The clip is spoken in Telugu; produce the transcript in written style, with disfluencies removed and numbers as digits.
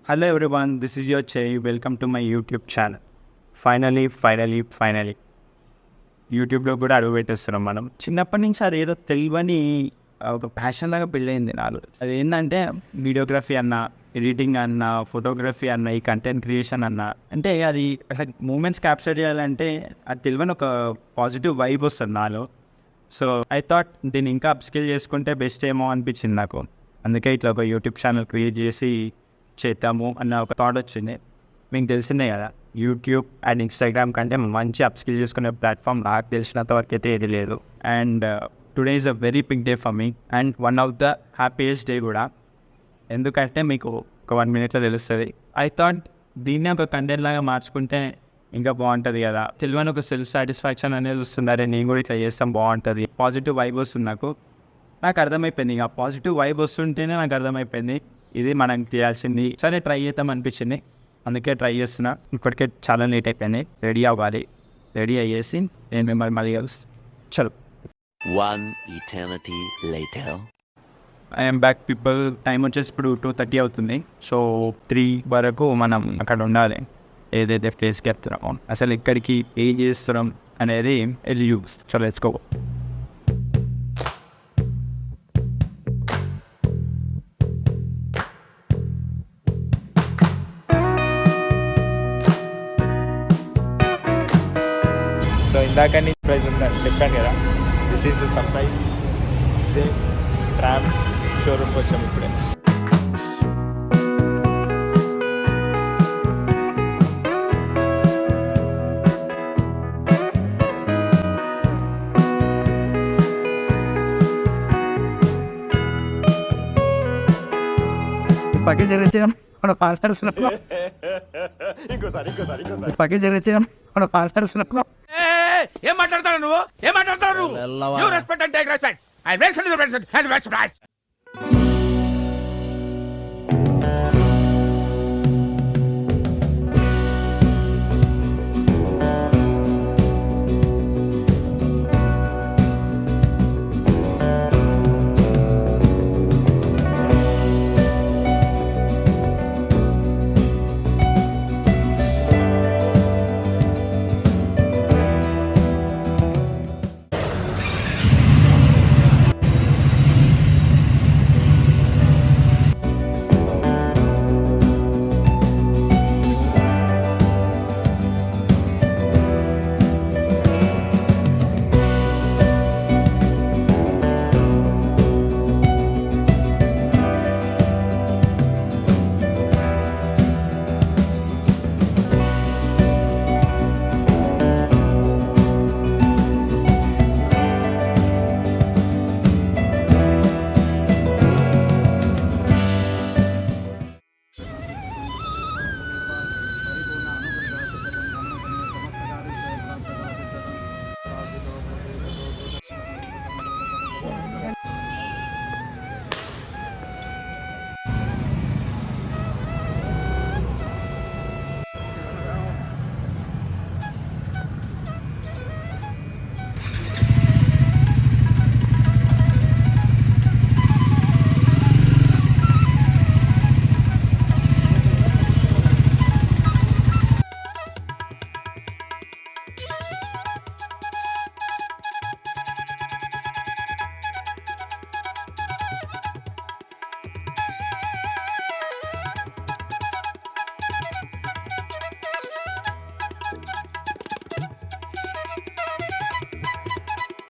Hello everyone, this is your Chay. Welcome to my YouTube channel. Finally యూట్యూబ్లో కూడా అడుగు పెట్టేస్తున్నాం మనం. చిన్నప్పటి నుంచి అది ఏదో తెలియని ఒక ప్యాషన్ లాగా పెళ్ళయింది నాలో. అది ఏంటంటే వీడియోగ్రఫీ అన్న, ఎడిటింగ్ అన్న, ఫోటోగ్రఫీ అన్న, ఈ కంటెంట్ క్రియేషన్ అన్న, అంటే అది అసలు మూమెంట్స్ క్యాప్చర్ చేయాలంటే అది తెలియని ఒక పాజిటివ్ వైబ్ వస్తుంది నాలో. సో ఐ థాట్ దీన్ని ఇంకా అప్స్కిల్ చేసుకుంటే బెస్ట్ ఏమో అనిపించింది నాకు. అందుకే ఇట్లా ఒక యూట్యూబ్ ఛానల్ క్రియేట్ చేసి చేద్దాము అన్న ఒక థాట్ వచ్చింది. మీకు తెలిసిందే కదా, యూట్యూబ్ అండ్ ఇన్స్టాగ్రామ్ కంటే మంచి అప్స్కిల్ చేసుకునే ప్లాట్ఫామ్ నాకు తెలిసినంత వరకు అయితే ఏది లేదు. And today is a very big day for me and one of the happiest day కూడా. ఎందుకంటే మీకు ఒక 1 minute తెలుస్తుంది. ఐ థాట్ దీన్ని ఒక కంటెంట్ లాగా మార్చుకుంటే ఇంకా బాగుంటుంది కదా. తెలియని ఒక సెల్ఫ్ సాటిస్ఫాక్షన్ అనేది వస్తుంది. అరే నేను కూడా ఇట్లా చేస్తాం బాగుంటుంది, పాజిటివ్ వైబ్ వస్తుంది నాకు అర్థమైపోయింది. ఇక పాజిటివ్ వైబ్ వస్తుంటేనే నాకు అర్థమైపోయింది ఇది మనం చేయాల్సింది. సరే ట్రై చేద్దాం అనిపించింది, అందుకే ట్రై చేస్తున్నా. ఇప్పటికే చాలా లేట్ అయిపోయింది, రెడీ అవ్వాలి. రెడీ అయ్యేసి నేను మిమ్మల్ని మళ్ళీ కలుస్తాను. చలో. 1 eternity later. I'm back people. Time వచ్చేసి ఇప్పుడు 2:30 అవుతుంది. సో 3 వరకు మనం అక్కడ ఉండాలి, ఏదైతే ప్లేస్కి వెళ్తున్నామో. అసలు ఇక్కడికి ఏం చేస్తున్నాం అనేది వెళ్ళి చూపిస్తాం. చలో లెట్స్ గో. సో ఇందాక సర్ప్రైజ్ ఉందని చెప్పాను కదా, దిస్ ఈజ్ ద సర్ప్రైజ్. ఇదే ట్రామ్ షోరూమ్కి వచ్చాము ఇప్పుడే. పక్కన జరిగేసాం మన కాన్ఫరెన్స్లో, పక్కన జరిగేసాం మన కాన్ఫరెన్స్లో. ఏం మాట్లాడతావు నువ్వు?